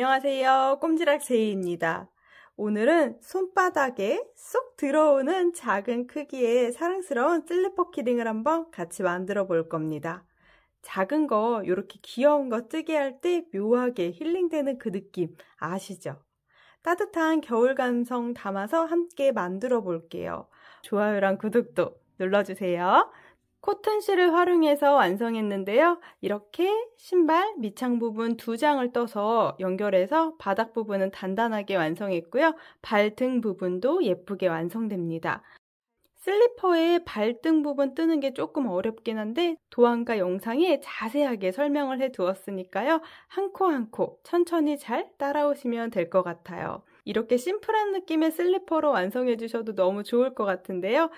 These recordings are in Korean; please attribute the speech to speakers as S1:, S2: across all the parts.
S1: 안녕하세요. 꼼지락 제이입니다. 오늘은 손바닥에 쏙 들어오는 작은 크기의 사랑스러운 슬리퍼 키링을 한번 같이 만들어 볼 겁니다. 작은 거, 이렇게 귀여운 거 뜨게 할 때 묘하게 힐링되는 그 느낌 아시죠? 따뜻한 겨울 감성 담아서 함께 만들어 볼게요. 좋아요랑 구독도 눌러주세요. 코튼실을 활용해서 완성했는데요. 이렇게 신발 밑창 부분 2장을 떠서 연결해서 바닥 부분은 단단하게 완성했고요. 발등 부분도 예쁘게 완성됩니다. 슬리퍼의 발등 부분 뜨는 게 조금 어렵긴 한데 도안과 영상에 자세하게 설명을 해 두었으니까요. 한 코 한 코 천천히 잘 따라오시면 될 것 같아요. 이렇게 심플한 느낌의 슬리퍼로 완성해 주셔도 너무 좋을 것 같은데요.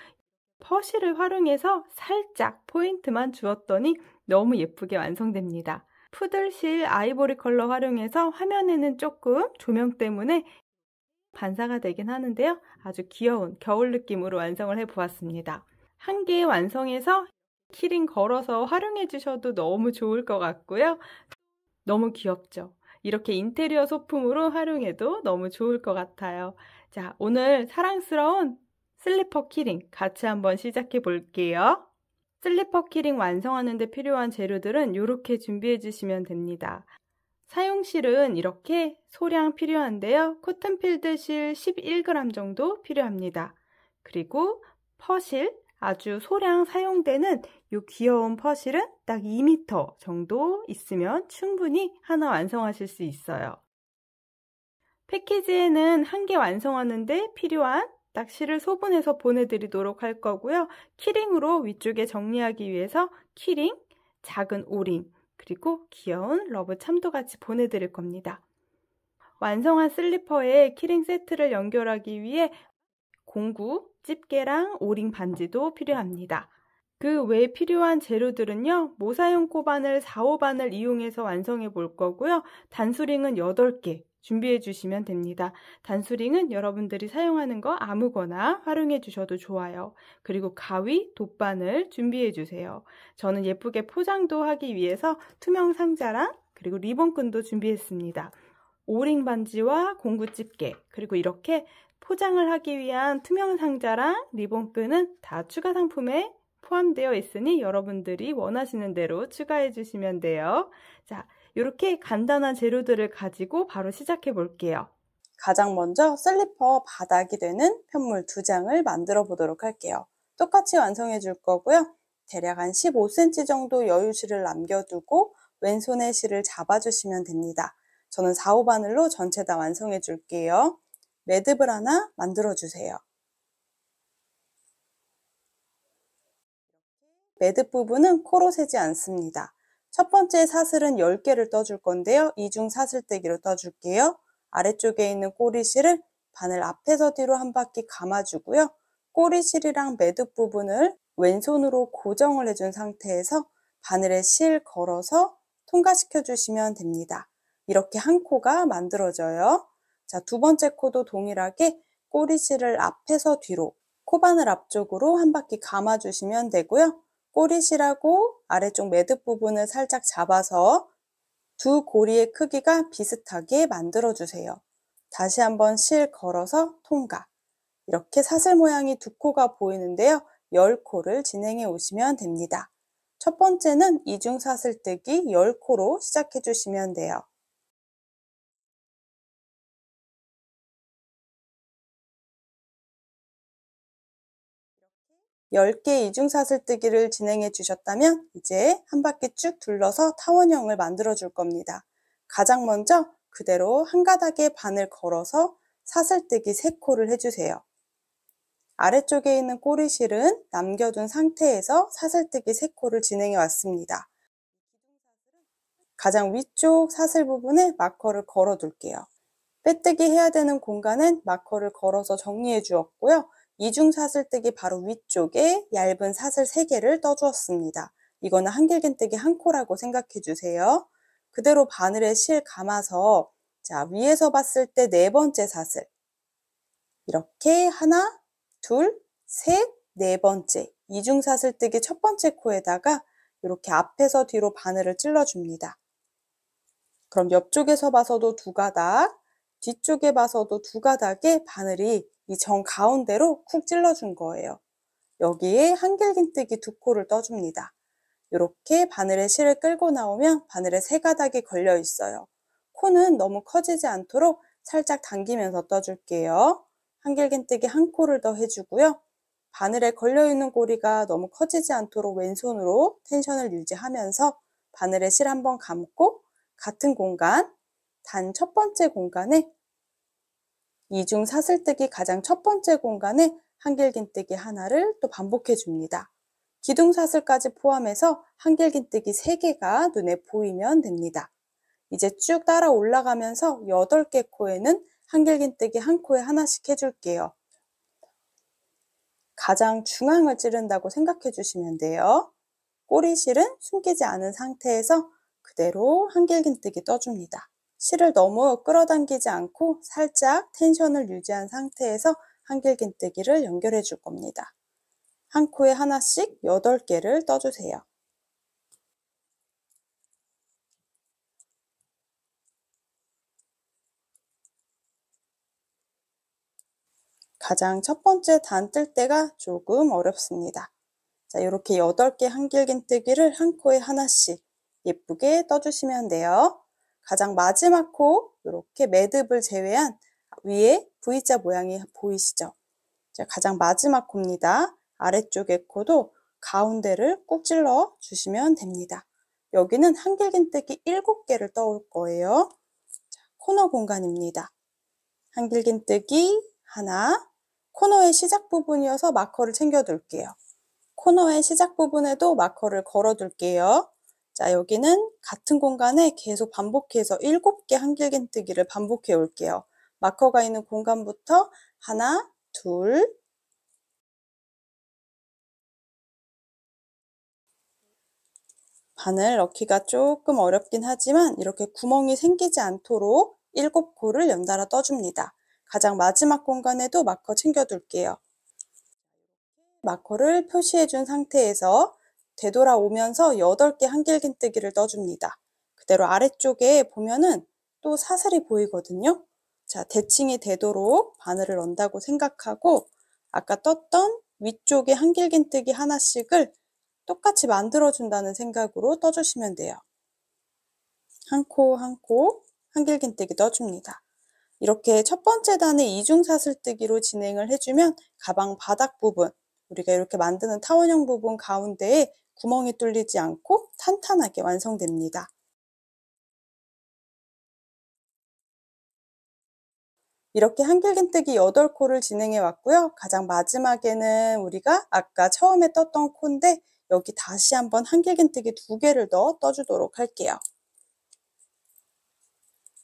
S1: 퍼실을 활용해서 살짝 포인트만 주었더니 너무 예쁘게 완성됩니다. 푸들실 아이보리 컬러 활용해서 화면에는 조금 조명 때문에 반사가 되긴 하는데요. 아주 귀여운 겨울 느낌으로 완성을 해보았습니다. 한 개 완성해서 키링 걸어서 활용해 주셔도 너무 좋을 것 같고요. 너무 귀엽죠? 이렇게 인테리어 소품으로 활용해도 너무 좋을 것 같아요. 자, 오늘 사랑스러운 슬리퍼 키링 같이 한번 시작해 볼게요. 슬리퍼 키링 완성하는 데 필요한 재료들은 이렇게 준비해 주시면 됩니다. 사용실은 이렇게 소량 필요한데요. 코튼필드 실 11g 정도 필요합니다. 그리고 퍼실, 아주 소량 사용되는 이 귀여운 퍼실은 딱 2m 정도 있으면 충분히 하나 완성하실 수 있어요. 패키지에는 한 개 완성하는데 필요한 낚시를 소분해서 보내드리도록 할 거고요. 키링으로 위쪽에 정리하기 위해서 키링, 작은 오링, 그리고 귀여운 러브 참도 같이 보내드릴 겁니다. 완성한 슬리퍼에 키링 세트를 연결하기 위해 공구, 집게랑 오링 반지도 필요합니다. 그 외에 필요한 재료들은요. 모사용 코바늘 4, 5바늘 이용해서 완성해 볼 거고요. 단수링은 8개 준비해 주시면 됩니다. 단수링은 여러분들이 사용하는 거 아무거나 활용해 주셔도 좋아요. 그리고 가위, 돗바늘 준비해 주세요. 저는 예쁘게 포장도 하기 위해서 투명 상자랑 그리고 리본끈도 준비했습니다. 오링 반지와 공구 집게 그리고 이렇게 포장을 하기 위한 투명 상자랑 리본끈은 다 추가 상품에 포함되어 있으니 여러분들이 원하시는 대로 추가해 주시면 돼요. 자, 이렇게 간단한 재료들을 가지고 바로 시작해 볼게요.
S2: 가장 먼저 슬리퍼 바닥이 되는 편물 2장을 만들어 보도록 할게요. 똑같이 완성해 줄 거고요. 대략 한 15cm 정도 여유실을 남겨두고 왼손에 실을 잡아주시면 됩니다. 저는 4, 5바늘로 전체 다 완성해 줄게요. 매듭을 하나 만들어 주세요. 매듭 부분은 코로 세지 않습니다. 첫 번째 사슬은 10개를 떠줄 건데요. 이중 사슬뜨기로 떠줄게요. 아래쪽에 있는 꼬리실을 바늘 앞에서 뒤로 한 바퀴 감아주고요. 꼬리실이랑 매듭 부분을 왼손으로 고정을 해준 상태에서 바늘에 실 걸어서 통과시켜 주시면 됩니다. 이렇게 한 코가 만들어져요. 자, 두 번째 코도 동일하게 꼬리실을 앞에서 뒤로 코바늘 앞쪽으로 한 바퀴 감아주시면 되고요. 꼬리실하고 아래쪽 매듭 부분을 살짝 잡아서 두 고리의 크기가 비슷하게 만들어주세요. 다시 한번 실 걸어서 통과. 이렇게 사슬 모양이 2코가 보이는데요. 10코를 진행해 오시면 됩니다. 첫 번째는 이중 사슬뜨기 10코로 시작해 주시면 돼요. 10개 이중사슬뜨기를 진행해 주셨다면 이제 한 바퀴 쭉 둘러서 타원형을 만들어 줄 겁니다. 가장 먼저 그대로 한 가닥에 바늘 걸어서 사슬뜨기 3코를 해주세요. 아래쪽에 있는 꼬리실은 남겨둔 상태에서 사슬뜨기 3코를 진행해 왔습니다. 가장 위쪽 사슬 부분에 마커를 걸어 둘게요. 빼뜨기 해야 되는 공간은 마커를 걸어서 정리해 주었고요. 이중 사슬뜨기 바로 위쪽에 얇은 사슬 3개를 떠주었습니다. 이거는 한길긴뜨기 1코라고 생각해 주세요. 그대로 바늘에 실 감아서 자, 위에서 봤을 때 4번째 사슬 이렇게 하나, 둘, 셋, 4번째 이중 사슬뜨기 첫 번째 코에다가 이렇게 앞에서 뒤로 바늘을 찔러줍니다. 그럼 옆쪽에서 봐서도 2가닥, 뒤쪽에 봐서도 2가닥의 바늘이 이 정 가운데로 쿡 찔러준 거예요. 여기에 한길긴뜨기 2코를 떠줍니다. 이렇게 바늘에 실을 끌고 나오면 바늘에 3가닥이 걸려 있어요. 코는 너무 커지지 않도록 살짝 당기면서 떠줄게요. 한길긴뜨기 1코를 더 해주고요. 바늘에 걸려있는 고리가 너무 커지지 않도록 왼손으로 텐션을 유지하면서 바늘에 실 한번 감고 같은 공간, 단 첫 번째 공간에 이중 사슬뜨기 가장 첫 번째 공간에 한길긴뜨기 하나를 또 반복해 줍니다. 기둥사슬까지 포함해서 한길긴뜨기 3개가 눈에 보이면 됩니다. 이제 쭉 따라 올라가면서 8개 코에는 한길긴뜨기 1코에 하나씩 해줄게요. 가장 중앙을 찌른다고 생각해 주시면 돼요. 꼬리실은 숨기지 않은 상태에서 그대로 한길긴뜨기 떠줍니다. 실을 너무 끌어당기지 않고 살짝 텐션을 유지한 상태에서 한길긴뜨기를 연결해 줄 겁니다. 한 코에 하나씩 8개를 떠주세요. 가장 첫 번째 단 뜰 때가 조금 어렵습니다. 자, 이렇게 8개 한길긴뜨기를 한 코에 하나씩 예쁘게 떠주시면 돼요. 가장 마지막 코, 이렇게 매듭을 제외한 위에 V자 모양이 보이시죠? 자, 가장 마지막 코입니다. 아래쪽의 코도 가운데를 꾹 찔러 주시면 됩니다. 여기는 한길긴뜨기 7개를 떠올 거예요. 자, 코너 공간입니다. 한길긴뜨기 하나, 코너의 시작 부분이어서 마커를 챙겨둘게요. 코너의 시작 부분에도 마커를 걸어둘게요. 자, 여기는 같은 공간에 계속 반복해서 7개 한길긴뜨기를 반복해 올게요. 마커가 있는 공간부터 하나, 둘, 바늘 넣기가 조금 어렵긴 하지만 이렇게 구멍이 생기지 않도록 7코를 연달아 떠줍니다. 가장 마지막 공간에도 마커 챙겨둘게요. 마커를 표시해준 상태에서 되돌아오면서 8개 한길긴뜨기를 떠줍니다. 그대로 아래쪽에 보면은 또 사슬이 보이거든요. 자, 대칭이 되도록 바늘을 넣는다고 생각하고 아까 떴던 위쪽에 한길긴뜨기 하나씩을 똑같이 만들어준다는 생각으로 떠주시면 돼요. 한 코 한 코 한길긴뜨기 떠줍니다. 이렇게 첫 번째 단에 이중사슬뜨기로 진행을 해주면 가방 바닥 부분, 우리가 이렇게 만드는 타원형 부분 가운데에 구멍이 뚫리지 않고 탄탄하게 완성됩니다. 이렇게 한길긴뜨기 8코를 진행해 왔고요. 가장 마지막에는 우리가 아까 처음에 떴던 코인데 여기 다시 한번 한길긴뜨기 2개를 더 떠주도록 할게요.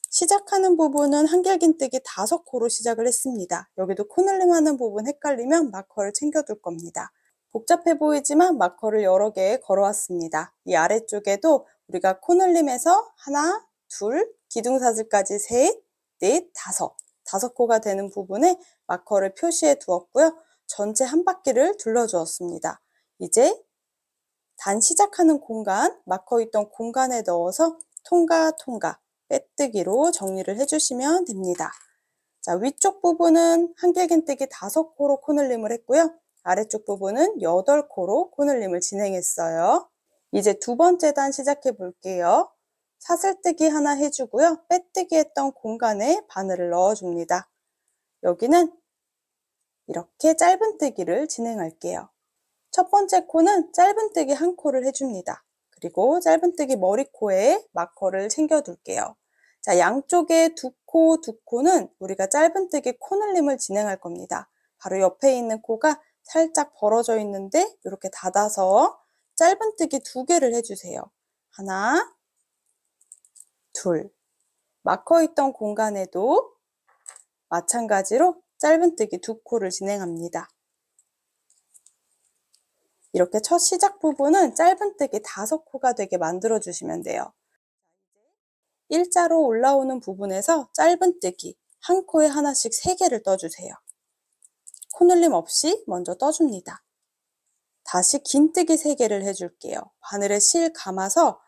S2: 시작하는 부분은 한길긴뜨기 5코로 시작을 했습니다. 여기도 코늘림 하는 부분 헷갈리면 마커를 챙겨둘 겁니다. 복잡해 보이지만 마커를 여러 개 걸어왔습니다. 이 아래쪽에도 우리가 코늘림에서 하나, 둘, 기둥사슬까지 셋, 넷, 다섯 코가 되는 부분에 마커를 표시해 두었고요. 전체 한 바퀴를 둘러주었습니다. 이제 단 시작하는 공간, 마커 있던 공간에 넣어서 통과, 빼뜨기로 정리를 해주시면 됩니다. 자, 위쪽 부분은 한길긴뜨기 5코로 코늘림을 했고요. 아래쪽 부분은 8코로 코늘림을 진행했어요. 이제 두 번째 단 시작해 볼게요. 사슬뜨기 하나 해주고요. 빼뜨기 했던 공간에 바늘을 넣어줍니다. 여기는 이렇게 짧은뜨기를 진행할게요. 첫 번째 코는 짧은뜨기 1코를 해줍니다. 그리고 짧은뜨기 머리코에 마커를 챙겨둘게요. 자, 양쪽에 2코는 우리가 짧은뜨기 코늘림을 진행할 겁니다. 바로 옆에 있는 코가 살짝 벌어져 있는데 이렇게 닫아서 짧은뜨기 2개를 해주세요. 하나, 둘. 마커 있던 공간에도 마찬가지로 짧은뜨기 2코를 진행합니다. 이렇게 첫 시작 부분은 짧은뜨기 5코가 되게 만들어 주시면 돼요. 일자로 올라오는 부분에서 짧은뜨기 한 코에 하나씩 3개를 떠주세요. 코늘림 없이 먼저 떠줍니다. 다시 긴뜨기 3개를 해줄게요. 바늘에 실 감아서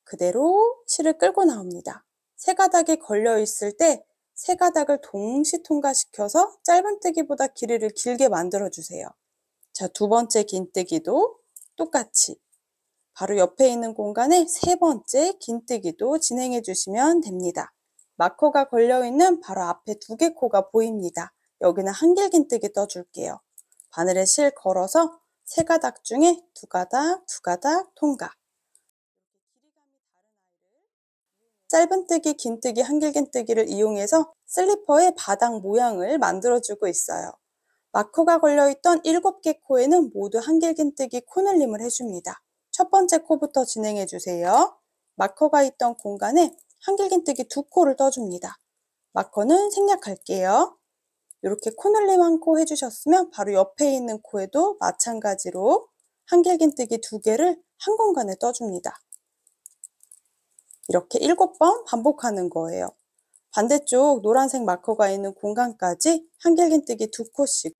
S2: 그대로 실을 끌고 나옵니다. 세 가닥이 걸려 있을 때 세 가닥을 동시 통과시켜서 짧은뜨기보다 길이를 길게 만들어 주세요. 자, 두 번째 긴뜨기도 똑같이 바로 옆에 있는 공간에 세 번째 긴뜨기도 진행해 주시면 됩니다. 마커가 걸려있는 바로 앞에 두 개 코가 보입니다. 여기는 한길 긴뜨기 떠줄게요. 바늘에 실 걸어서 세 가닥 중에 두 가닥 통과. 짧은뜨기, 긴뜨기, 한길긴뜨기를 이용해서 슬리퍼의 바닥 모양을 만들어주고 있어요. 마커가 걸려있던 7개 코에는 모두 한길긴뜨기 코늘림을 해줍니다. 첫 번째 코부터 진행해주세요. 마커가 있던 공간에 한길긴뜨기 두 코를 떠줍니다. 마커는 생략할게요. 이렇게 코늘림 한 코 해주셨으면 바로 옆에 있는 코에도 마찬가지로 한길긴뜨기 두 개를 한 공간에 떠줍니다. 이렇게 7번 반복하는 거예요. 반대쪽 노란색 마커가 있는 공간까지 한길긴뜨기 두 코씩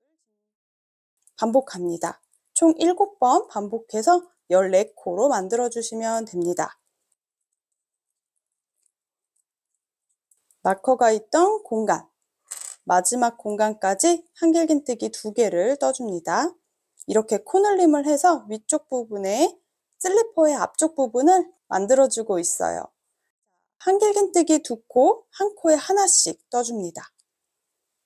S2: 반복합니다. 총 7번 반복해서 14코로 만들어주시면 됩니다. 마커가 있던 공간, 마지막 공간까지 한길긴뜨기 두 개를 떠줍니다. 이렇게 코늘림을 해서 위쪽 부분에 슬리퍼의 앞쪽 부분을 만들어주고 있어요. 한길긴뜨기 두 코, 한 코에 하나씩 떠줍니다.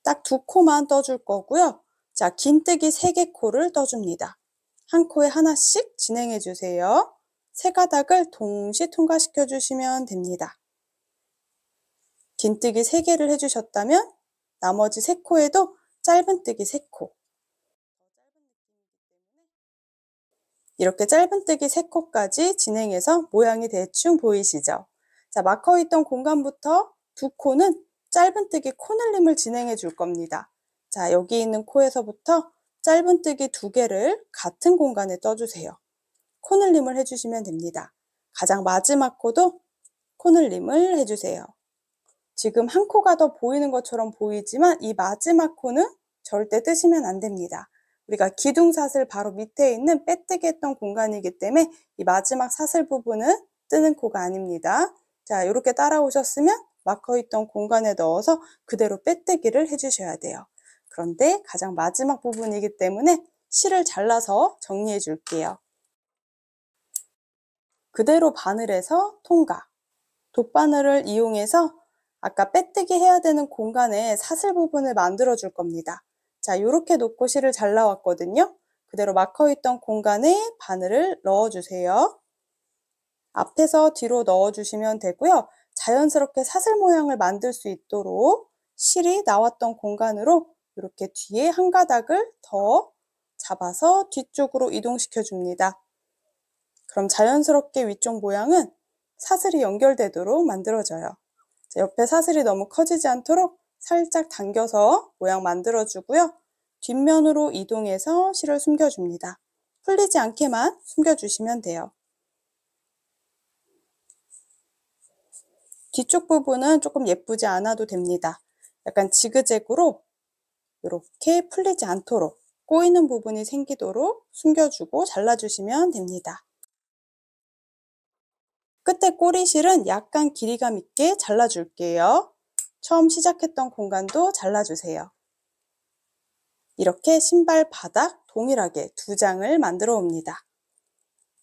S2: 딱 두 코만 떠줄 거고요. 자, 긴뜨기 3개 코를 떠줍니다. 한 코에 하나씩 진행해 주세요. 세 가닥을 동시 통과시켜 주시면 됩니다. 긴뜨기 3개를 해주셨다면 나머지 3코에도 짧은뜨기 3코. 이렇게 짧은뜨기 3코까지 진행해서 모양이 대충 보이시죠? 자, 마커 있던 공간부터 두 코는 짧은뜨기 코늘림을 진행해 줄 겁니다. 자, 여기 있는 코에서부터 짧은뜨기 두 개를 같은 공간에 떠주세요. 코늘림을 해주시면 됩니다. 가장 마지막 코도 코늘림을 해주세요. 지금 한 코가 더 보이는 것처럼 보이지만 이 마지막 코는 절대 뜨시면 안 됩니다. 우리가 기둥사슬 바로 밑에 있는 빼뜨기 했던 공간이기 때문에 이 마지막 사슬 부분은 뜨는 코가 아닙니다. 자, 이렇게 따라오셨으면 마커 있던 공간에 넣어서 그대로 빼뜨기를 해주셔야 돼요. 그런데 가장 마지막 부분이기 때문에 실을 잘라서 정리해 줄게요. 그대로 바늘에서 통과. 돗바늘을 이용해서 아까 빼뜨기 해야 되는 공간에 사슬 부분을 만들어 줄 겁니다. 자, 이렇게 놓고 실을 잘라왔거든요. 그대로 마커 있던 공간에 바늘을 넣어주세요. 앞에서 뒤로 넣어주시면 되고요. 자연스럽게 사슬 모양을 만들 수 있도록 실이 나왔던 공간으로 이렇게 뒤에 한 가닥을 더 잡아서 뒤쪽으로 이동시켜 줍니다. 그럼 자연스럽게 위쪽 모양은 사슬이 연결되도록 만들어져요. 자, 옆에 사슬이 너무 커지지 않도록 살짝 당겨서 모양 만들어주고요. 뒷면으로 이동해서 실을 숨겨줍니다. 풀리지 않게만 숨겨주시면 돼요. 뒤쪽 부분은 조금 예쁘지 않아도 됩니다. 약간 지그재그로 이렇게 풀리지 않도록 꼬이는 부분이 생기도록 숨겨주고 잘라주시면 됩니다. 끝에 꼬리실은 약간 길이감 있게 잘라줄게요. 처음 시작했던 공간도 잘라주세요. 이렇게 신발 바닥 동일하게 2장을 만들어 옵니다.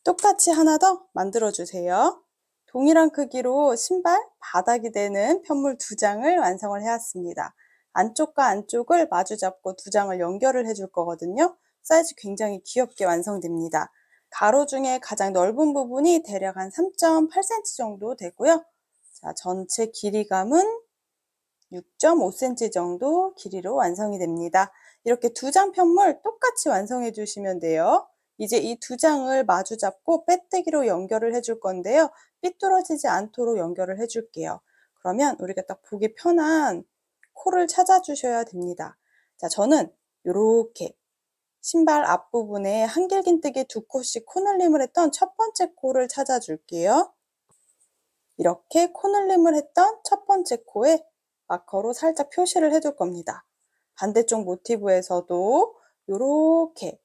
S2: 똑같이 하나 더 만들어주세요. 동일한 크기로 신발 바닥이 되는 편물 2장을 완성을 해왔습니다. 안쪽과 안쪽을 마주 잡고 2장을 연결을 해줄 거거든요. 사이즈 굉장히 귀엽게 완성됩니다. 가로 중에 가장 넓은 부분이 대략 한 3.8cm 정도 되고요. 자, 전체 길이감은 6.5cm 정도 길이로 완성이 됩니다. 이렇게 2장 편물 똑같이 완성해 주시면 돼요. 이제 이 2장을 마주 잡고 빼뜨기로 연결을 해줄 건데요. 삐뚤어지지 않도록 연결을 해줄게요. 그러면 우리가 딱 보기 편한 코를 찾아주셔야 됩니다. 자, 저는 이렇게 신발 앞부분에 한길긴뜨기 2코씩 코늘림을 했던 첫 번째 코를 찾아줄게요. 이렇게 코늘림을 했던 첫 번째 코에 마커로 살짝 표시를 해줄 겁니다. 반대쪽 모티브에서도 이렇게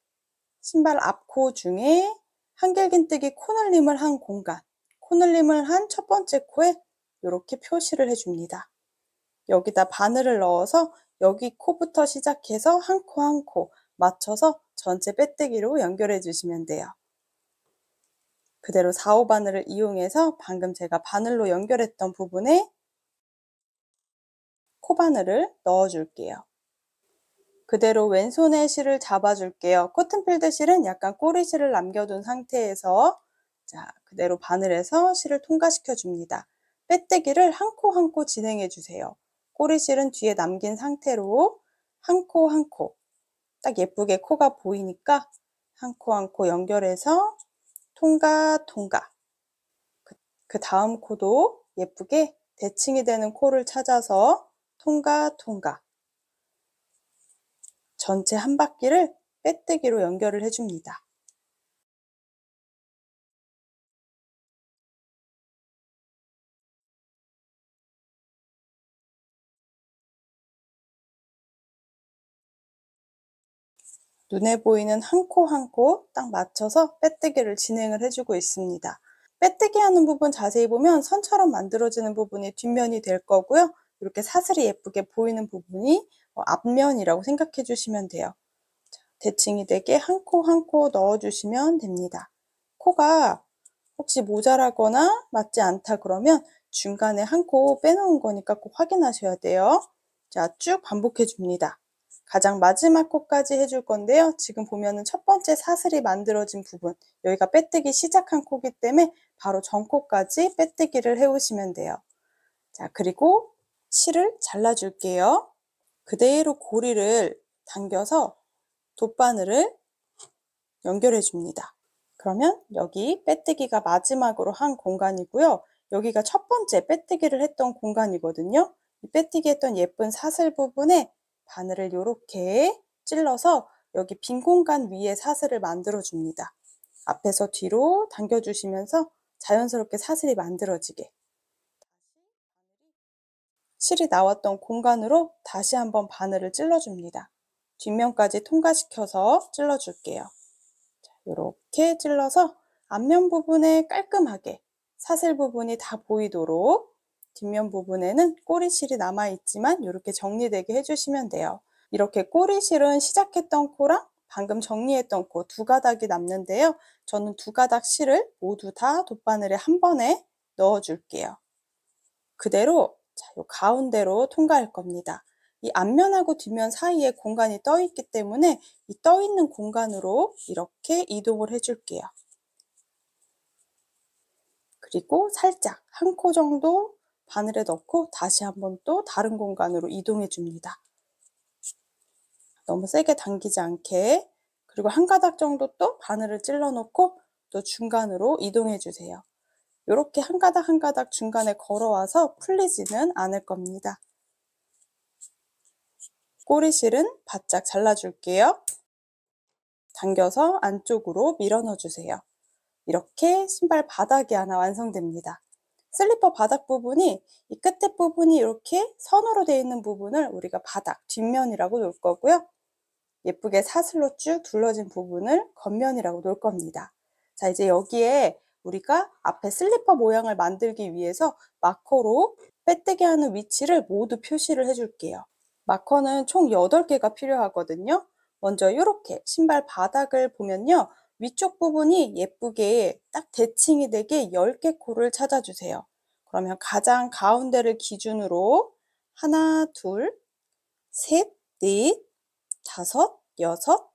S2: 신발 앞코 중에 한길긴뜨기 코늘림을 한 공간, 코늘림을 한 첫 번째 코에 이렇게 표시를 해줍니다. 여기다 바늘을 넣어서 여기 코부터 시작해서 한 코 한 코 맞춰서 전체 빼뜨기로 연결해 주시면 돼요. 그대로 4호 바늘을 이용해서 방금 제가 바늘로 연결했던 부분에 코바늘을 넣어줄게요. 그대로 왼손에 실을 잡아줄게요. 코튼필드 실은 약간 꼬리실을 남겨둔 상태에서 그대로 바늘에서 실을 통과시켜 줍니다. 빼뜨기를 한 코 한 코 진행해 주세요. 꼬리실은 뒤에 남긴 상태로 한 코 한 코, 딱 예쁘게 코가 보이니까 한 코 한 코 연결해서 통과. 그 다음 코도 예쁘게 대칭이 되는 코를 찾아서 통과. 전체 한 바퀴를 빼뜨기로 연결을 해줍니다. 눈에 보이는 한 코 한 코 딱 맞춰서 빼뜨기를 진행을 해주고 있습니다. 빼뜨기 하는 부분 자세히 보면 선처럼 만들어지는 부분이 뒷면이 될 거고요. 이렇게 사슬이 예쁘게 보이는 부분이 앞면이라고 생각해 주시면 돼요. 대칭이 되게 한 코 한 코 넣어주시면 됩니다. 코가 혹시 모자라거나 맞지 않다 그러면 중간에 한 코 빼놓은 거니까 꼭 확인하셔야 돼요. 자, 쭉 반복해 줍니다. 가장 마지막 코까지 해줄 건데요. 지금 보면은 첫 번째 사슬이 만들어진 부분, 여기가 빼뜨기 시작한 코기 때문에 바로 전 코까지 빼뜨기를 해오시면 돼요. 자, 그리고 실을 잘라줄게요. 그대로 고리를 당겨서 돗바늘을 연결해 줍니다. 그러면 여기 빼뜨기가 마지막으로 한 공간이고요. 여기가 첫 번째 빼뜨기를 했던 공간이거든요. 이 빼뜨기 했던 예쁜 사슬 부분에 바늘을 이렇게 찔러서 여기 빈 공간 위에 사슬을 만들어 줍니다. 앞에서 뒤로 당겨주시면서 자연스럽게 사슬이 만들어지게. 실이 나왔던 공간으로 다시 한번 바늘을 찔러줍니다. 뒷면까지 통과시켜서 찔러줄게요. 이렇게 찔러서 앞면 부분에 깔끔하게 사슬 부분이 다 보이도록 뒷면 부분에는 꼬리실이 남아있지만 이렇게 정리되게 해주시면 돼요. 이렇게 꼬리실은 시작했던 코랑 방금 정리했던 코 두 가닥이 남는데요. 저는 두 가닥 실을 모두 다 돗바늘에 한 번에 넣어줄게요. 그대로 요 가운데로 통과할 겁니다. 이 앞면하고 뒷면 사이에 공간이 떠 있기 때문에 이 떠 있는 공간으로 이렇게 이동을 해줄게요. 그리고 살짝 한 코 정도 바늘에 넣고 다시 한번 또 다른 공간으로 이동해 줍니다. 너무 세게 당기지 않게. 그리고 한 가닥 정도 또 바늘을 찔러 놓고 또 중간으로 이동해 주세요. 이렇게 한 가닥 한 가닥 중간에 걸어와서 풀리지는 않을 겁니다. 꼬리실은 바짝 잘라줄게요. 당겨서 안쪽으로 밀어 넣어주세요. 이렇게 신발 바닥이 하나 완성됩니다. 슬리퍼 바닥 부분이 이 끝에 부분이 이렇게 선으로 되어 있는 부분을 우리가 바닥, 뒷면이라고 놓을 거고요. 예쁘게 사슬로 쭉 둘러진 부분을 겉면이라고 놓을 겁니다. 자, 이제 여기에 우리가 앞에 슬리퍼 모양을 만들기 위해서 마커로 빼뜨기 하는 위치를 모두 표시를 해줄게요. 마커는 총 8개가 필요하거든요. 먼저 이렇게 신발 바닥을 보면요. 위쪽 부분이 예쁘게 딱 대칭이 되게 10개 코를 찾아주세요. 그러면 가장 가운데를 기준으로 하나, 둘, 셋, 넷, 다섯, 여섯,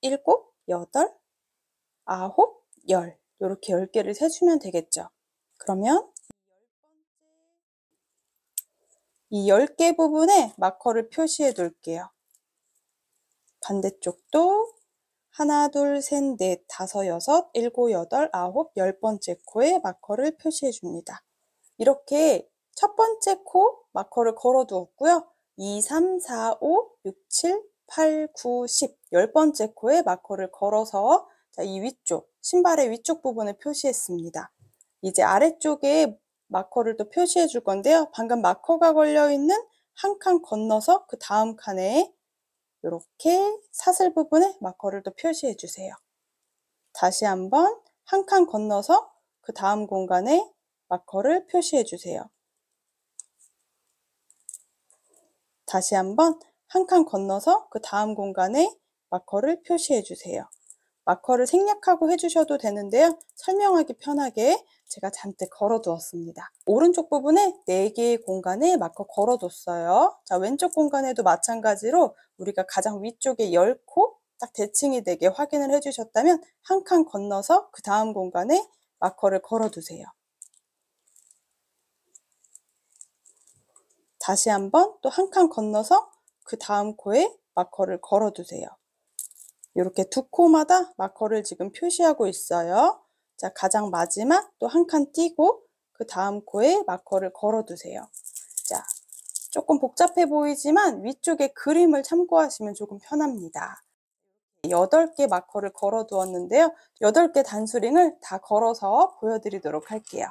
S2: 일곱, 여덟, 아홉, 열 이렇게 10개를 세주면 되겠죠. 그러면 이 10개 부분에 마커를 표시해 둘게요. 반대쪽도 하나, 둘, 셋, 넷, 다섯, 여섯, 일곱, 여덟, 아홉, 10번째 코에 마커를 표시해 줍니다. 이렇게 첫 번째 코 마커를 걸어 두었고요. 2, 3, 4, 5, 6, 7, 8, 9, 10, 10번째 코에 마커를 걸어서 이 위쪽, 신발의 위쪽 부분을 표시했습니다. 이제 아래쪽에 마커를 또 표시해 줄 건데요. 방금 마커가 걸려 있는 한 칸 건너서 그 다음 칸에 이렇게 사슬 부분에 마커를 또 표시해 주세요. 다시 한번 한 칸 건너서 그 다음 공간에 마커를 표시해 주세요. 다시 한번 한 칸 건너서 그 다음 공간에 마커를 표시해 주세요. 마커를 생략하고 해주셔도 되는데요. 설명하기 편하게 제가 잔뜩 걸어두었습니다. 오른쪽 부분에 4개의 공간에 마커 걸어뒀어요. 자, 왼쪽 공간에도 마찬가지로 우리가 가장 위쪽에 10코 딱 대칭이 되게 확인을 해주셨다면 한 칸 건너서 그 다음 공간에 마커를 걸어두세요. 다시 한번 또 한 칸 건너서 그 다음 코에 마커를 걸어두세요. 이렇게 두 코마다 마커를 지금 표시하고 있어요. 자, 가장 마지막 또 한 칸 띄고 그 다음 코에 마커를 걸어두세요. 자, 조금 복잡해 보이지만 위쪽에 그림을 참고하시면 조금 편합니다. 8개 마커를 걸어 두었는데요. 8개 단수링을 다 걸어서 보여드리도록 할게요.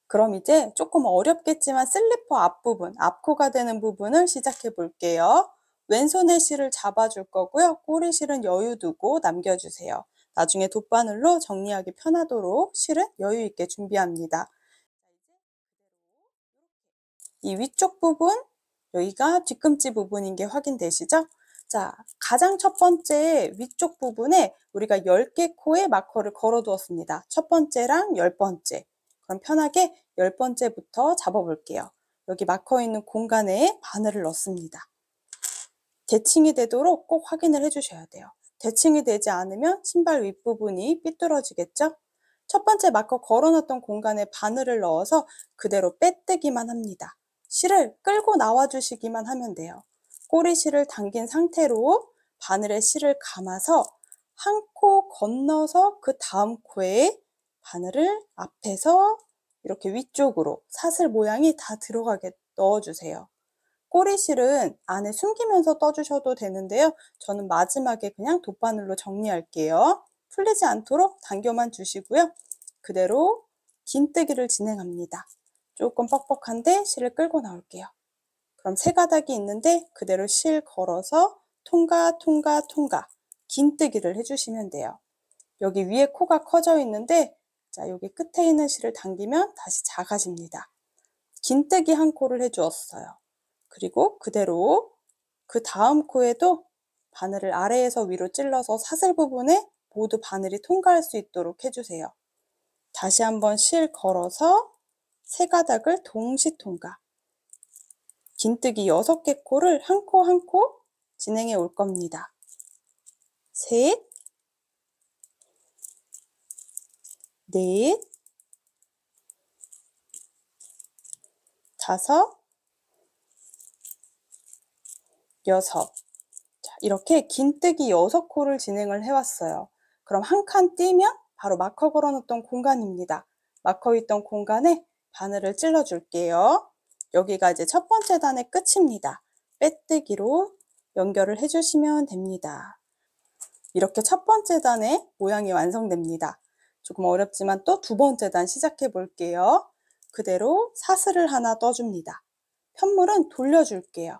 S2: 그럼 이제 조금 어렵겠지만 슬리퍼 앞부분, 앞코가 되는 부분을 시작해 볼게요. 왼손에 실을 잡아줄 거고요. 꼬리실은 여유 두고 남겨주세요. 나중에 돗바늘로 정리하기 편하도록 실은 여유 있게 준비합니다. 이 위쪽 부분, 여기가 뒤꿈치 부분인 게 확인되시죠? 자, 가장 첫 번째 위쪽 부분에 우리가 10개 코에 마커를 걸어 두었습니다. 첫 번째랑 10번째. 그럼 편하게 10번째부터 잡아볼게요. 여기 마커 있는 공간에 바늘을 넣습니다. 대칭이 되도록 꼭 확인을 해주셔야 돼요. 대칭이 되지 않으면 신발 윗부분이 삐뚤어지겠죠? 첫 번째 마커 걸어놨던 공간에 바늘을 넣어서 그대로 빼뜨기만 합니다. 실을 끌고 나와주시기만 하면 돼요. 꼬리실을 당긴 상태로 바늘에 실을 감아서 한 코 건너서 그 다음 코에 바늘을 앞에서 이렇게 위쪽으로 사슬 모양이 다 들어가게 넣어주세요. 꼬리실은 안에 숨기면서 떠주셔도 되는데요. 저는 마지막에 그냥 돗바늘로 정리할게요. 풀리지 않도록 당겨만 주시고요. 그대로 긴뜨기를 진행합니다. 조금 뻑뻑한데 실을 끌고 나올게요. 그럼 3가닥이 있는데 그대로 실 걸어서 통과 통과 통과 긴뜨기를 해주시면 돼요. 여기 위에 코가 커져 있는데 자, 여기 끝에 있는 실을 당기면 다시 작아집니다. 긴뜨기 한 코를 해주었어요. 그리고 그대로 그 다음 코에도 바늘을 아래에서 위로 찔러서 사슬 부분에 모두 바늘이 통과할 수 있도록 해주세요. 다시 한번 실 걸어서 3가닥을 동시 통과. 긴뜨기 6개 코를 한 코 한 코 진행해 올 겁니다. 셋, 넷, 다섯, 여섯. 자, 이렇게 긴뜨기 6코를 진행을 해왔어요. 그럼 한 칸 띄면 바로 마커 걸어놓던 공간입니다. 마커 있던 공간에 바늘을 찔러 줄게요. 여기가 이제 첫 번째 단의 끝입니다. 빼뜨기로 연결을 해주시면 됩니다. 이렇게 첫 번째 단의 모양이 완성됩니다. 조금 어렵지만 또 두 번째 단 시작해 볼게요. 그대로 사슬을 하나 떠줍니다. 편물은 돌려줄게요.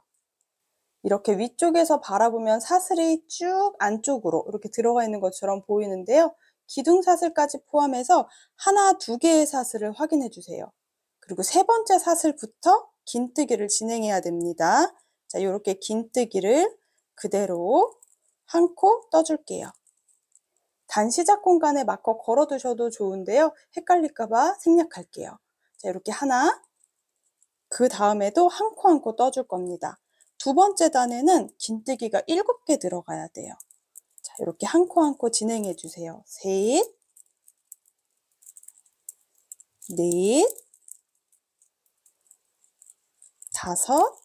S2: 이렇게 위쪽에서 바라보면 사슬이 쭉 안쪽으로 이렇게 들어가 있는 것처럼 보이는데요. 기둥사슬까지 포함해서 하나, 2개의 사슬을 확인해 주세요. 그리고 3번째 사슬부터 긴뜨기를 진행해야 됩니다. 자, 이렇게 긴뜨기를 그대로 한 코 떠줄게요. 단 시작 공간에 마커 걸어 두셔도 좋은데요. 헷갈릴까봐 생략할게요. 자, 이렇게 하나, 그 다음에도 한 코 한 코 떠줄 겁니다. 두 번째 단에는 긴뜨기가 7개 들어가야 돼요. 자, 이렇게 한 코 한 코 진행해 주세요. 셋, 넷, 다섯,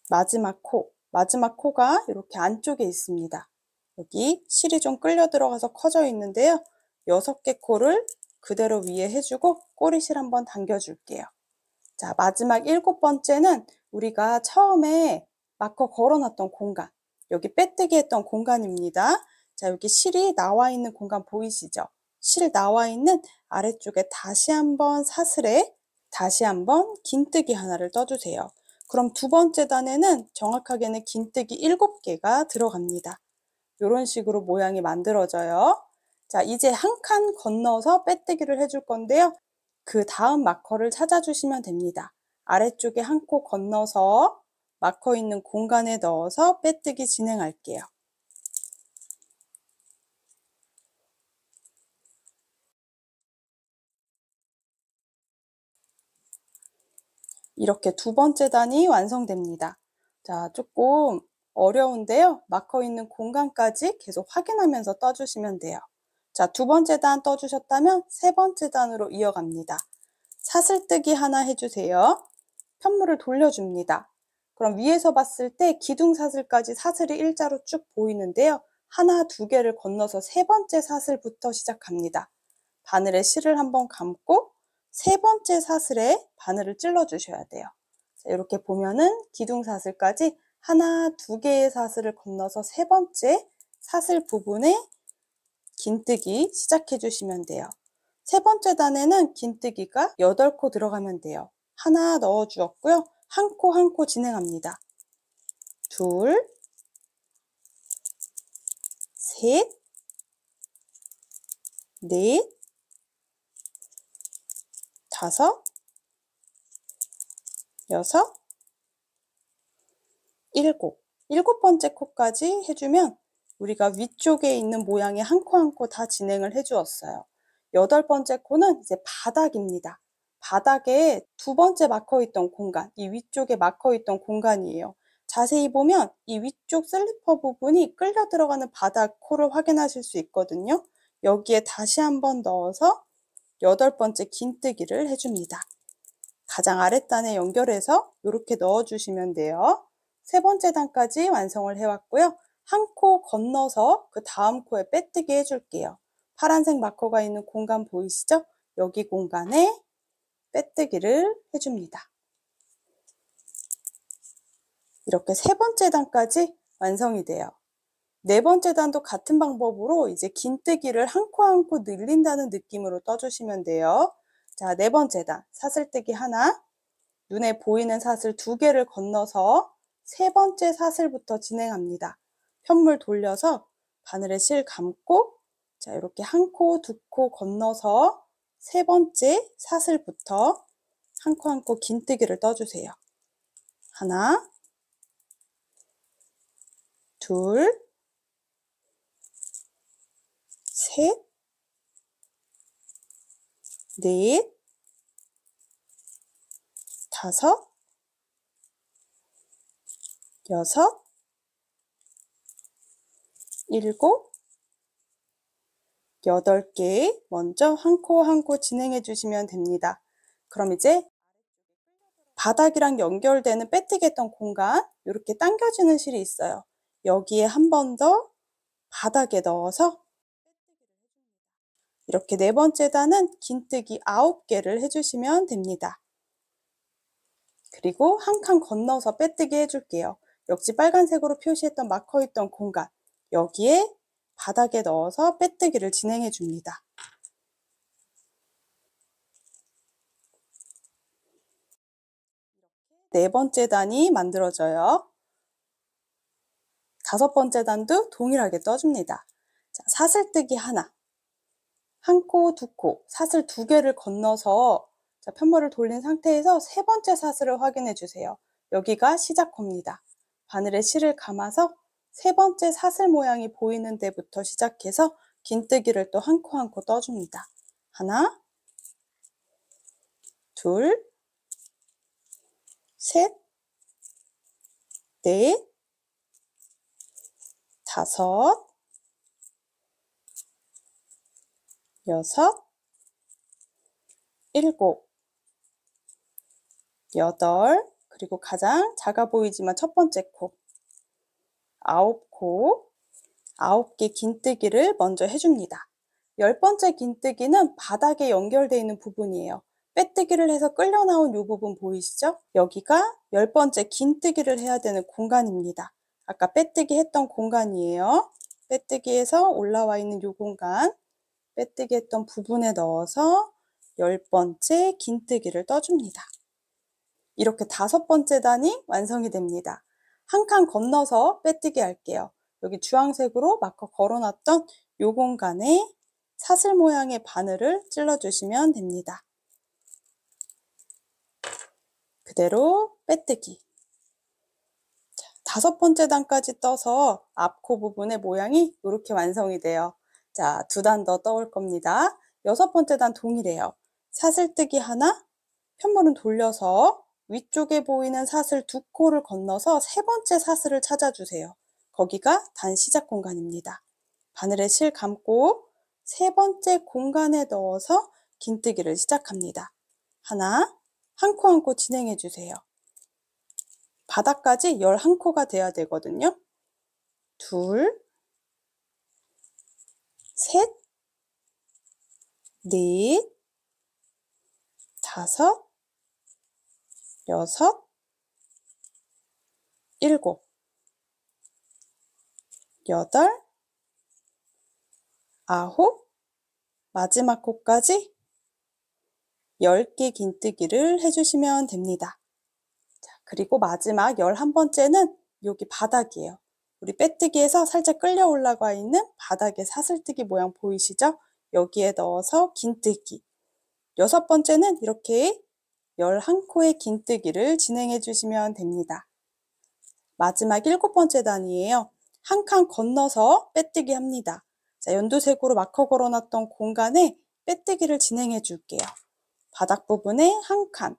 S2: 마지막 코가 이렇게 안쪽에 있습니다. 여기 실이 좀 끌려 들어가서 커져 있는데요. 6개 코를 그대로 위에 해주고 꼬리실 한번 당겨줄게요. 자, 마지막 7번째는 우리가 처음에 마커 걸어놨던 공간, 여기 빼뜨기 했던 공간입니다. 자, 여기 실이 나와 있는 공간 보이시죠? 실 나와 있는 아래쪽에 다시 한번 사슬에 다시 한번 긴뜨기 하나를 떠주세요. 그럼 두 번째 단에는 정확하게는 긴뜨기 7개가 들어갑니다. 이런 식으로 모양이 만들어져요. 자, 이제 한 칸 건너서 빼뜨기를 해줄 건데요. 그 다음 마커를 찾아주시면 됩니다. 아래쪽에 한 코 건너서 마커 있는 공간에 넣어서 빼뜨기 진행할게요. 이렇게 두 번째 단이 완성됩니다. 자, 조금 어려운데요. 마커 있는 공간까지 계속 확인하면서 떠주시면 돼요. 자, 두 번째 단 떠주셨다면 세 번째 단으로 이어갑니다. 사슬뜨기 하나 해주세요. 편물을 돌려줍니다. 그럼 위에서 봤을 때 기둥사슬까지 사슬이 일자로 쭉 보이는데요. 하나, 두 개를 건너서 세 번째 사슬부터 시작합니다. 바늘에 실을 한번 감고 세 번째 사슬에 바늘을 찔러 주셔야 돼요. 자, 이렇게 보면은 기둥사슬까지 하나, 두 개의 사슬을 건너서 세 번째 사슬 부분에 긴뜨기 시작해 주시면 돼요. 세 번째 단에는 긴뜨기가 8코 들어가면 돼요. 하나 넣어 주었고요. 한 코 한 코 진행합니다. 둘, 셋, 넷, 다섯, 여섯, 일곱 번째 코까지 해주면 우리가 위쪽에 있는 모양의 한 코 한 코 다 진행을 해주었어요. 여덟 번째 코는 이제 바닥입니다. 바닥에 두 번째 마커 있던 공간, 이 위쪽에 마커 있던 공간이에요. 자세히 보면 이 위쪽 슬리퍼 부분이 끌려 들어가는 바닥 코를 확인하실 수 있거든요. 여기에 다시 한번 넣어서 여덟 번째 긴뜨기를 해줍니다. 가장 아랫단에 연결해서 이렇게 넣어주시면 돼요. 세 번째 단까지 완성을 해왔고요. 한 코 건너서 그 다음 코에 빼뜨기 해줄게요. 파란색 마커가 있는 공간 보이시죠? 여기 공간에 빼뜨기를 해줍니다. 이렇게 세 번째 단까지 완성이 돼요. 네 번째 단도 같은 방법으로 이제 긴뜨기를 한 코 한 코 늘린다는 느낌으로 떠주시면 돼요. 자, 네 번째 단 사슬뜨기 하나, 눈에 보이는 사슬 두 개를 건너서 세 번째 사슬부터 진행합니다. 편물 돌려서 바늘에 실 감고 자, 이렇게 한 코, 두 코 건너서 세 번째 사슬부터 한 코 한 코 긴뜨기를 떠주세요. 하나, 둘, 셋, 넷, 다섯, 여섯, 일곱, 여덟 개 먼저 한 코 한 코 진행해 주시면 됩니다. 그럼 이제 바닥이랑 연결되는 빼뜨기 했던 공간 이렇게 당겨지는 실이 있어요. 여기에 한 번 더 바닥에 넣어서 이렇게 네 번째 단은 긴뜨기 9개를 해주시면 됩니다. 그리고 한 칸 건너서 빼뜨기 해줄게요. 역시 빨간색으로 표시했던 마커 있던 공간 여기에 바닥에 넣어서 빼뜨기를 진행해 줍니다. 네 번째 단이 만들어져요. 다섯 번째 단도 동일하게 떠줍니다. 자, 사슬뜨기 하나, 한 코, 두 코, 사슬 두 개를 건너서 자, 편물을 돌린 상태에서 세 번째 사슬을 확인해 주세요. 여기가 시작코입니다. 바늘에 실을 감아서 세 번째 사슬 모양이 보이는 데부터 시작해서 긴뜨기를 또 한 코 한 코 떠줍니다. 하나, 둘, 셋, 넷, 다섯, 여섯, 일곱, 여덟, 그리고 가장 작아 보이지만 첫 번째 코, 9코, 9개 긴뜨기를 먼저 해줍니다. 10번째 긴뜨기는 바닥에 연결되어 있는 부분이에요. 빼뜨기를 해서 끌려 나온 이 부분 보이시죠? 여기가 10번째 긴뜨기를 해야 되는 공간입니다. 아까 빼뜨기 했던 공간이에요. 빼뜨기해서 올라와 있는 이 공간, 빼뜨기 했던 부분에 넣어서 10번째 긴뜨기를 떠줍니다. 이렇게 5번째 단이 완성이 됩니다. 한 칸 건너서 빼뜨기 할게요. 여기 주황색으로 마커 걸어놨던 이 공간에 사슬 모양의 바늘을 찔러주시면 됩니다. 그대로 빼뜨기. 자, 5번째 단까지 떠서 앞코 부분의 모양이 이렇게 완성이 돼요. 자, 2단 더 떠올 겁니다. 6번째 단 동일해요. 사슬뜨기 하나, 편물은 돌려서 위쪽에 보이는 사슬 2코를 건너서 3번째 사슬을 찾아주세요. 거기가 단 시작 공간입니다. 바늘에 실 감고 3번째 공간에 넣어서 긴뜨기를 시작합니다. 하나, 한 코 한 코 진행해 주세요. 바닥까지 11코가 돼야 되거든요. 둘, 셋, 넷, 다섯, 여섯, 일곱, 여덟, 아홉, 마지막 코까지 10개 긴뜨기를 해주시면 됩니다. 자, 그리고 마지막 11번째는 여기 바닥이에요. 우리 빼뜨기에서 살짝 끌려 올라가 있는 바닥에 사슬뜨기 모양 보이시죠? 여기에 넣어서 긴뜨기. 6번째는 이렇게 11코의 긴뜨기를 진행해 주시면 됩니다. 마지막 7번째 단이에요. 한 칸 건너서 빼뜨기 합니다. 자, 연두색으로 마커 걸어놨던 공간에 빼뜨기를 진행해 줄게요. 바닥 부분에 한 칸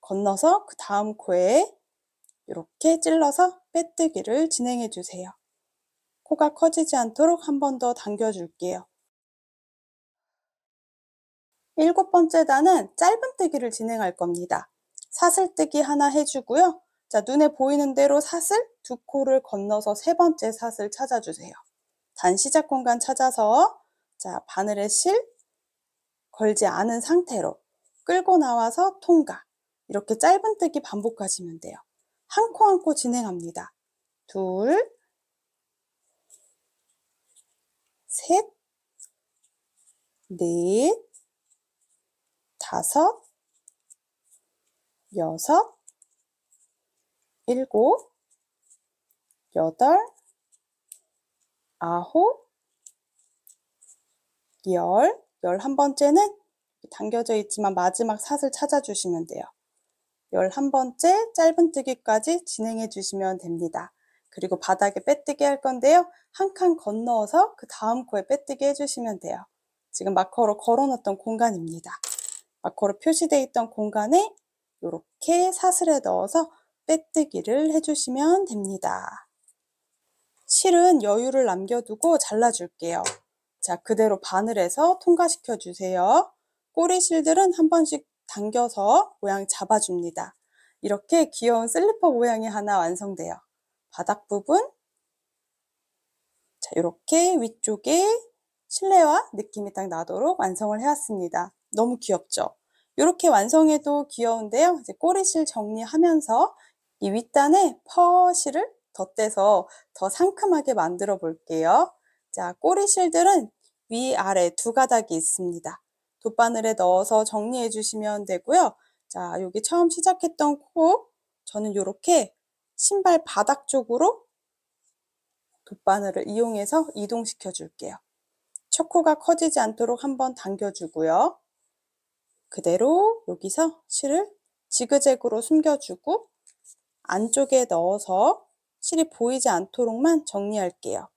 S2: 건너서 그 다음 코에 이렇게 찔러서 빼뜨기를 진행해 주세요. 코가 커지지 않도록 한 번 더 당겨줄게요. 7번째 단은 짧은뜨기를 진행할 겁니다. 사슬뜨기 하나 해주고요. 자, 눈에 보이는 대로 사슬 2코를 건너서 3번째 사슬 찾아주세요. 단 시작 공간 찾아서 자, 바늘에 실 걸지 않은 상태로 끌고 나와서 통과. 이렇게 짧은뜨기 반복하시면 돼요. 한 코 한 코 진행합니다. 둘, 셋, 넷, 다섯, 여섯, 일곱, 여덟, 아홉, 11번째는 당겨져 있지만 마지막 사슬 찾아주시면 돼요. 11번째 짧은뜨기까지 진행해 주시면 됩니다. 그리고 바닥에 빼뜨기 할 건데요. 한 칸 건너서 그 다음 코에 빼뜨기 해주시면 돼요. 지금 마커로 걸어놨던 공간입니다. 마커로 표시되어 있던 공간에 이렇게 사슬에 넣어서 빼뜨기를 해주시면 됩니다. 실은 여유를 남겨두고 잘라줄게요. 자, 그대로 바늘에서 통과시켜 주세요. 꼬리실들은 한 번씩 당겨서 모양 잡아줍니다. 이렇게 귀여운 슬리퍼 모양이 하나 완성돼요. 바닥 부분, 자, 이렇게 위쪽에 실내화 느낌이 딱 나도록 완성을 해왔습니다. 너무 귀엽죠? 이렇게 완성해도 귀여운데요. 이제 꼬리실 정리하면서 이 윗단에 퍼실을 덧대서 더 상큼하게 만들어 볼게요. 자, 꼬리실들은 위아래 2가닥이 있습니다. 돗바늘에 넣어서 정리해 주시면 되고요. 자, 여기 처음 시작했던 코, 저는 이렇게 신발 바닥 쪽으로 돗바늘을 이용해서 이동시켜 줄게요. 첫 코가 커지지 않도록 한번 당겨주고요. 그대로 여기서 실을 지그재그로 숨겨주고 안쪽에 넣어서 실이 보이지 않도록만 정리할게요.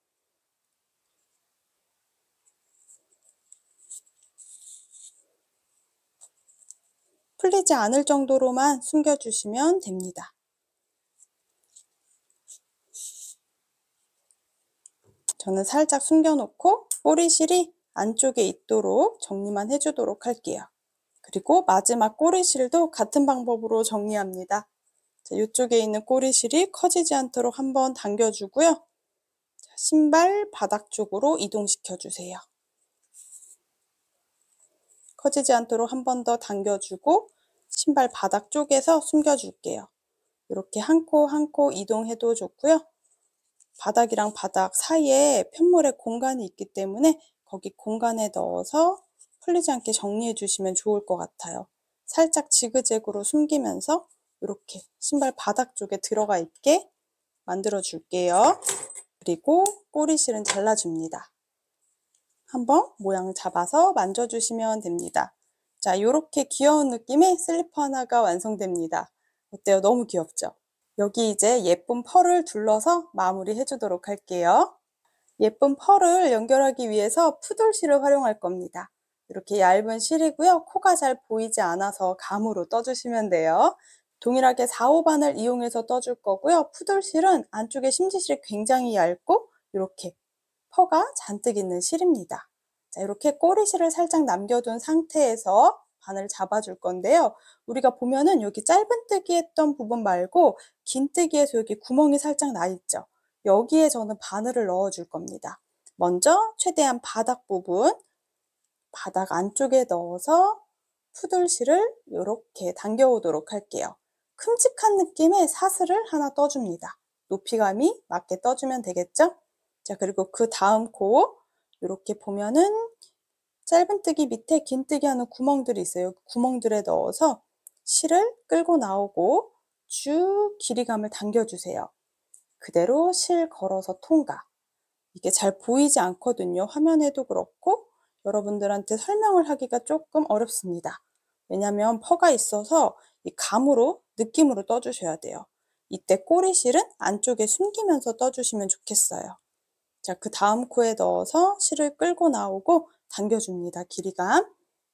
S2: 풀리지 않을 정도로만 숨겨주시면 됩니다. 저는 살짝 숨겨놓고 꼬리실이 안쪽에 있도록 정리만 해주도록 할게요. 그리고 마지막 꼬리실도 같은 방법으로 정리합니다. 자, 이쪽에 있는 꼬리실이 커지지 않도록 한번 당겨주고요. 자, 신발 바닥 쪽으로 이동시켜 주세요. 커지지 않도록 한 번 더 당겨주고 신발 바닥 쪽에서 숨겨줄게요. 이렇게 한 코 한 코 이동해도 좋고요. 바닥이랑 바닥 사이에 편물에 공간이 있기 때문에 거기 공간에 넣어서 풀리지 않게 정리해 주시면 좋을 것 같아요. 살짝 지그재그로 숨기면서 이렇게 신발 바닥 쪽에 들어가 있게 만들어 줄게요. 그리고 꼬리실은 잘라줍니다. 한번 모양 잡아서 만져주시면 됩니다. 자, 이렇게 귀여운 느낌의 슬리퍼 하나가 완성됩니다. 어때요? 너무 귀엽죠? 여기 이제 예쁜 펄을 둘러서 마무리 해주도록 할게요. 예쁜 펄을 연결하기 위해서 푸들실을 활용할 겁니다. 이렇게 얇은 실이고요. 코가 잘 보이지 않아서 감으로 떠주시면 돼요. 동일하게 4, 5반을 이용해서 떠줄 거고요. 푸들실은 안쪽에 심지실이 굉장히 얇고 이렇게 퍼가 잔뜩 있는 실입니다. 자, 이렇게 꼬리실을 살짝 남겨둔 상태에서 바늘 잡아줄 건데요. 우리가 보면은 여기 짧은뜨기 했던 부분 말고 긴뜨기에서 여기 구멍이 살짝 나 있죠. 여기에 저는 바늘을 넣어줄 겁니다. 먼저 최대한 바닥 부분, 바닥 안쪽에 넣어서 푸들실을 이렇게 당겨오도록 할게요. 큼직한 느낌의 사슬을 하나 떠줍니다. 높이감이 맞게 떠주면 되겠죠? 자, 그리고 그 다음 코 이렇게 보면은 짧은뜨기 밑에 긴뜨기 하는 구멍들이 있어요. 구멍들에 넣어서 실을 끌고 나오고 쭉 길이감을 당겨주세요. 그대로 실 걸어서 통과. 이게 잘 보이지 않거든요. 화면에도 그렇고 여러분들한테 설명을 하기가 조금 어렵습니다. 왜냐하면 퍼가 있어서 이 감으로 느낌으로 떠주셔야 돼요. 이때 꼬리실은 안쪽에 숨기면서 떠주시면 좋겠어요. 자, 그 다음 코에 넣어서 실을 끌고 나오고 당겨줍니다. 길이감.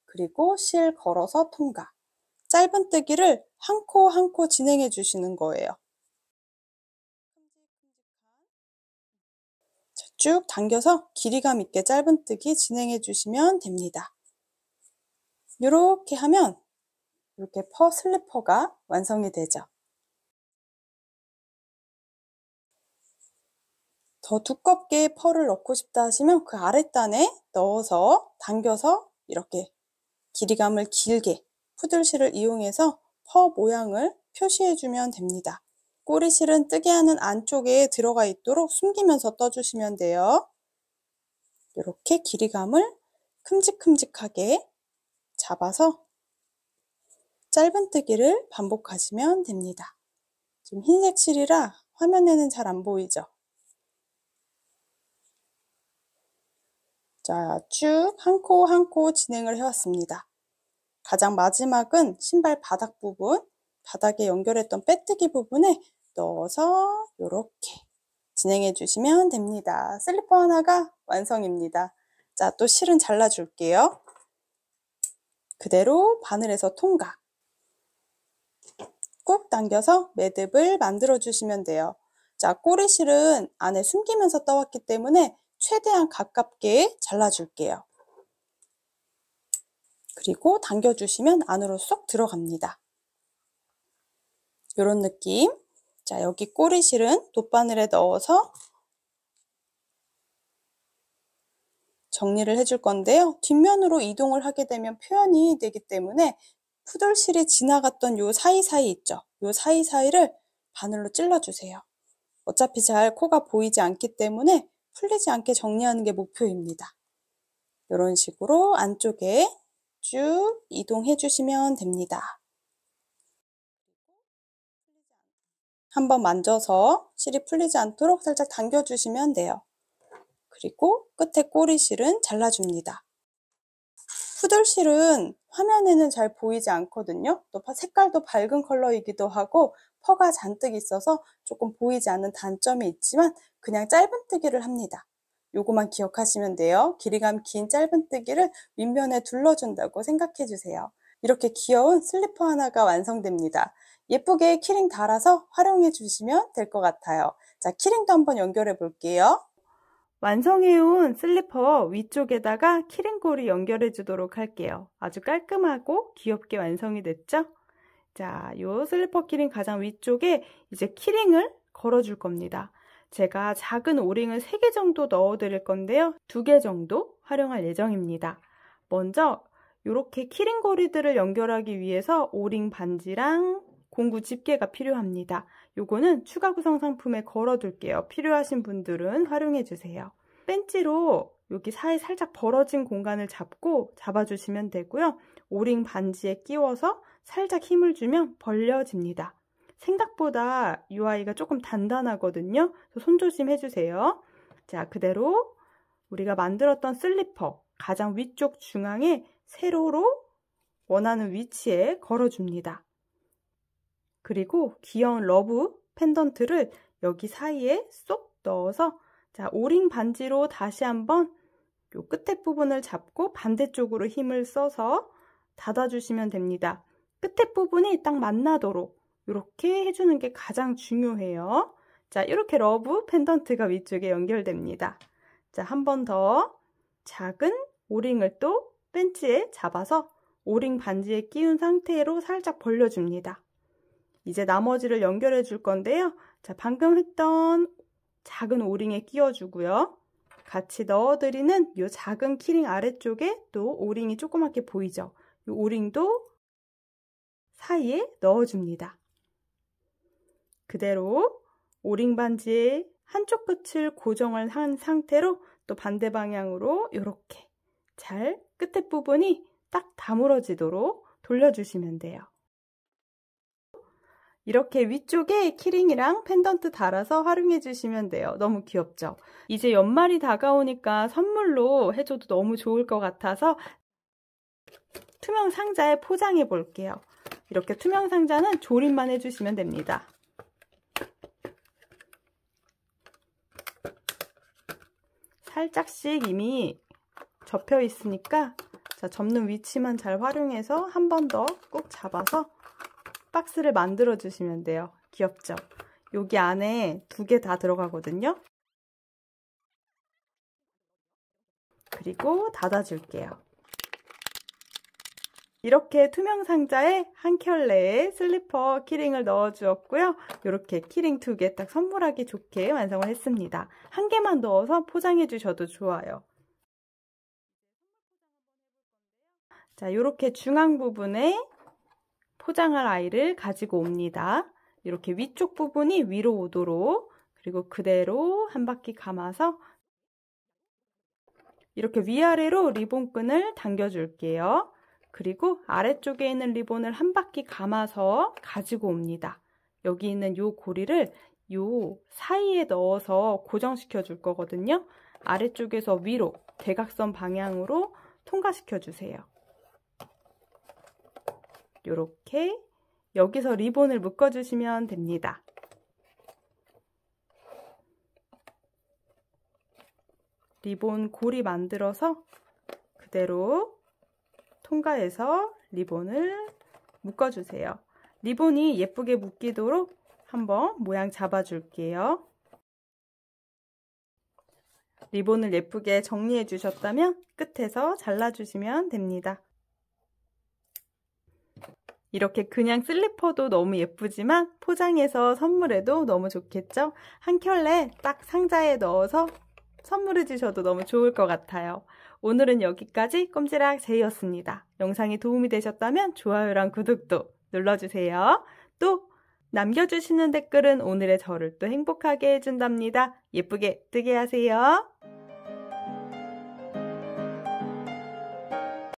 S2: 그리고 실 걸어서 통과. 짧은뜨기를 한 코 한 코 진행해 주시는 거예요. 자, 쭉 당겨서 길이감 있게 짧은뜨기 진행해 주시면 됩니다. 이렇게 하면 이렇게 퍼 슬리퍼가 완성이 되죠. 더 두껍게 펄을 넣고 싶다 하시면 그 아랫단에 넣어서 당겨서 이렇게 길이감을 길게 푸들실을 이용해서 퍼 모양을 표시해 주면 됩니다. 꼬리실은 뜨게 하는 안쪽에 들어가 있도록 숨기면서 떠주시면 돼요. 이렇게 길이감을 큼직큼직하게 잡아서 짧은뜨기를 반복하시면 됩니다. 지금 흰색 실이라 화면에는 잘 안 보이죠? 자, 쭉 한 코 한 코 진행을 해왔습니다. 가장 마지막은 신발 바닥 부분, 바닥에 연결했던 빼뜨기 부분에 넣어서 이렇게 진행해 주시면 됩니다. 슬리퍼 하나가 완성입니다. 자, 또 실은 잘라줄게요. 그대로 바늘에서 통과. 꾹 당겨서 매듭을 만들어 주시면 돼요. 자, 꼬리실은 안에 숨기면서 떠왔기 때문에 최대한 가깝게 잘라줄게요. 그리고 당겨주시면 안으로 쏙 들어갑니다. 이런 느낌. 자, 여기 꼬리실은 돗바늘에 넣어서 정리를 해줄 건데요. 뒷면으로 이동을 하게 되면 표현이 되기 때문에 푸들실이 지나갔던 요 사이사이 있죠? 요 사이사이를 바늘로 찔러주세요. 어차피 잘 코가 보이지 않기 때문에 풀리지 않게 정리하는 게 목표입니다. 이런 식으로 안쪽에 쭉 이동해 주시면 됩니다. 한번 만져서 실이 풀리지 않도록 살짝 당겨주시면 돼요. 그리고 끝에 꼬리실은 잘라줍니다. 푸들실은 화면에는 잘 보이지 않거든요. 또 색깔도 밝은 컬러이기도 하고 퍼가 잔뜩 있어서 조금 보이지 않는 단점이 있지만 그냥 짧은뜨기를 합니다. 요거만 기억하시면 돼요. 길이감 긴 짧은뜨기를 윗면에 둘러준다고 생각해 주세요. 이렇게 귀여운 슬리퍼 하나가 완성됩니다. 예쁘게 키링 달아서 활용해 주시면 될 것 같아요. 자, 키링도 한번 연결해 볼게요.
S1: 완성해온 슬리퍼 위쪽에다가 키링고리 연결해 주도록 할게요. 아주 깔끔하고 귀엽게 완성이 됐죠? 자, 요 슬리퍼 키링 가장 위쪽에 이제 키링을 걸어 줄 겁니다. 제가 작은 오링을 3개 정도 넣어 드릴 건데요. 2개 정도 활용할 예정입니다. 먼저 이렇게 키링고리들을 연결하기 위해서 오링 반지랑 공구 집게가 필요합니다. 요거는 추가 구성 상품에 걸어 둘게요. 필요하신 분들은 활용해 주세요. 벤치로 여기 사이 살짝 벌어진 공간을 잡아주시면 되고요. 오링 반지에 끼워서 살짝 힘을 주면 벌려집니다. 생각보다 이 아이가 조금 단단하거든요. 손 조심해 주세요. 자, 그대로 우리가 만들었던 슬리퍼 가장 위쪽 중앙에 세로로 원하는 위치에 걸어줍니다. 그리고 귀여운 러브 펜던트를 여기 사이에 쏙 넣어서 자, 오링 반지로 다시 한번 요 끝에 부분을 잡고 반대쪽으로 힘을 써서 닫아주시면 됩니다. 끝에 부분이 딱 만나도록 이렇게 해주는 게 가장 중요해요. 자, 이렇게 러브 펜던트가 위쪽에 연결됩니다. 자, 한 번 더 작은 오링을 또 벤치에 잡아서 오링 반지에 끼운 상태로 살짝 벌려줍니다. 이제 나머지를 연결해 줄 건데요. 자, 방금 했던 작은 오링에 끼워주고요. 같이 넣어드리는 이 작은 키링 아래쪽에 또 오링이 조그맣게 보이죠? 이 오링도 사이에 넣어줍니다. 그대로 오링 반지의 한쪽 끝을 고정을 한 상태로 또 반대 방향으로 이렇게 잘 끝에 부분이 딱 다물어지도록 돌려주시면 돼요. 이렇게 위쪽에 키링이랑 펜던트 달아서 활용해 주시면 돼요. 너무 귀엽죠? 이제 연말이 다가오니까 선물로 해줘도 너무 좋을 것 같아서 투명 상자에 포장해 볼게요. 이렇게 투명 상자는 조립만 해주시면 됩니다. 살짝씩 이미 접혀 있으니까 자, 접는 위치만 잘 활용해서 한 번 더 꾹 잡아서 박스를 만들어 주시면 돼요. 귀엽죠? 여기 안에 2개 다 들어가거든요. 그리고 닫아줄게요. 이렇게 투명 상자에 한 켤레의 슬리퍼 키링을 넣어 주었고요. 이렇게 키링 2개 딱 선물하기 좋게 완성을 했습니다. 한 개만 넣어서 포장해 주셔도 좋아요. 자, 이렇게 중앙 부분에 포장할 아이를 가지고 옵니다. 이렇게 위쪽 부분이 위로 오도록 그리고 그대로 한 바퀴 감아서 이렇게 위아래로 리본끈을 당겨줄게요. 그리고 아래쪽에 있는 리본을 한 바퀴 감아서 가지고 옵니다. 여기 있는 요 고리를 요 사이에 넣어서 고정시켜 줄 거거든요. 아래쪽에서 위로 대각선 방향으로 통과시켜 주세요. 이렇게 여기서 리본을 묶어주시면 됩니다. 리본 고리 만들어서 그대로 통과해서 리본을 묶어주세요. 리본이 예쁘게 묶이도록 한번 모양 잡아줄게요. 리본을 예쁘게 정리해 주셨다면 끝에서 잘라주시면 됩니다. 이렇게 그냥 슬리퍼도 너무 예쁘지만 포장해서 선물해도 너무 좋겠죠? 한 켤레 딱 상자에 넣어서 선물해 주셔도 너무 좋을 것 같아요. 오늘은 여기까지 꼼지락 제이였습니다. 영상이 도움이 되셨다면 좋아요랑 구독도 눌러주세요. 또 남겨주시는 댓글은 오늘의 저를 또 행복하게 해준답니다. 예쁘게 뜨게 하세요.